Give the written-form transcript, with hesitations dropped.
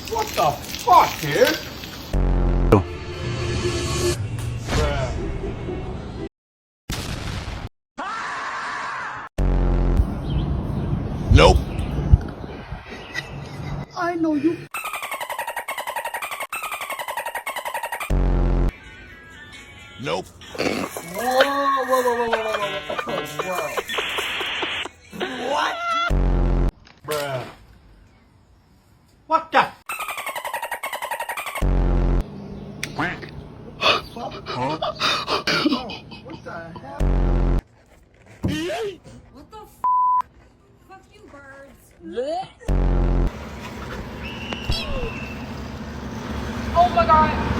What the fuck, dude? Bruh. Nope. I know you. Nope. Whoa. What? Bruh. What the? Huh? What the hell? What the f? Fuck you, birds. Oh my god.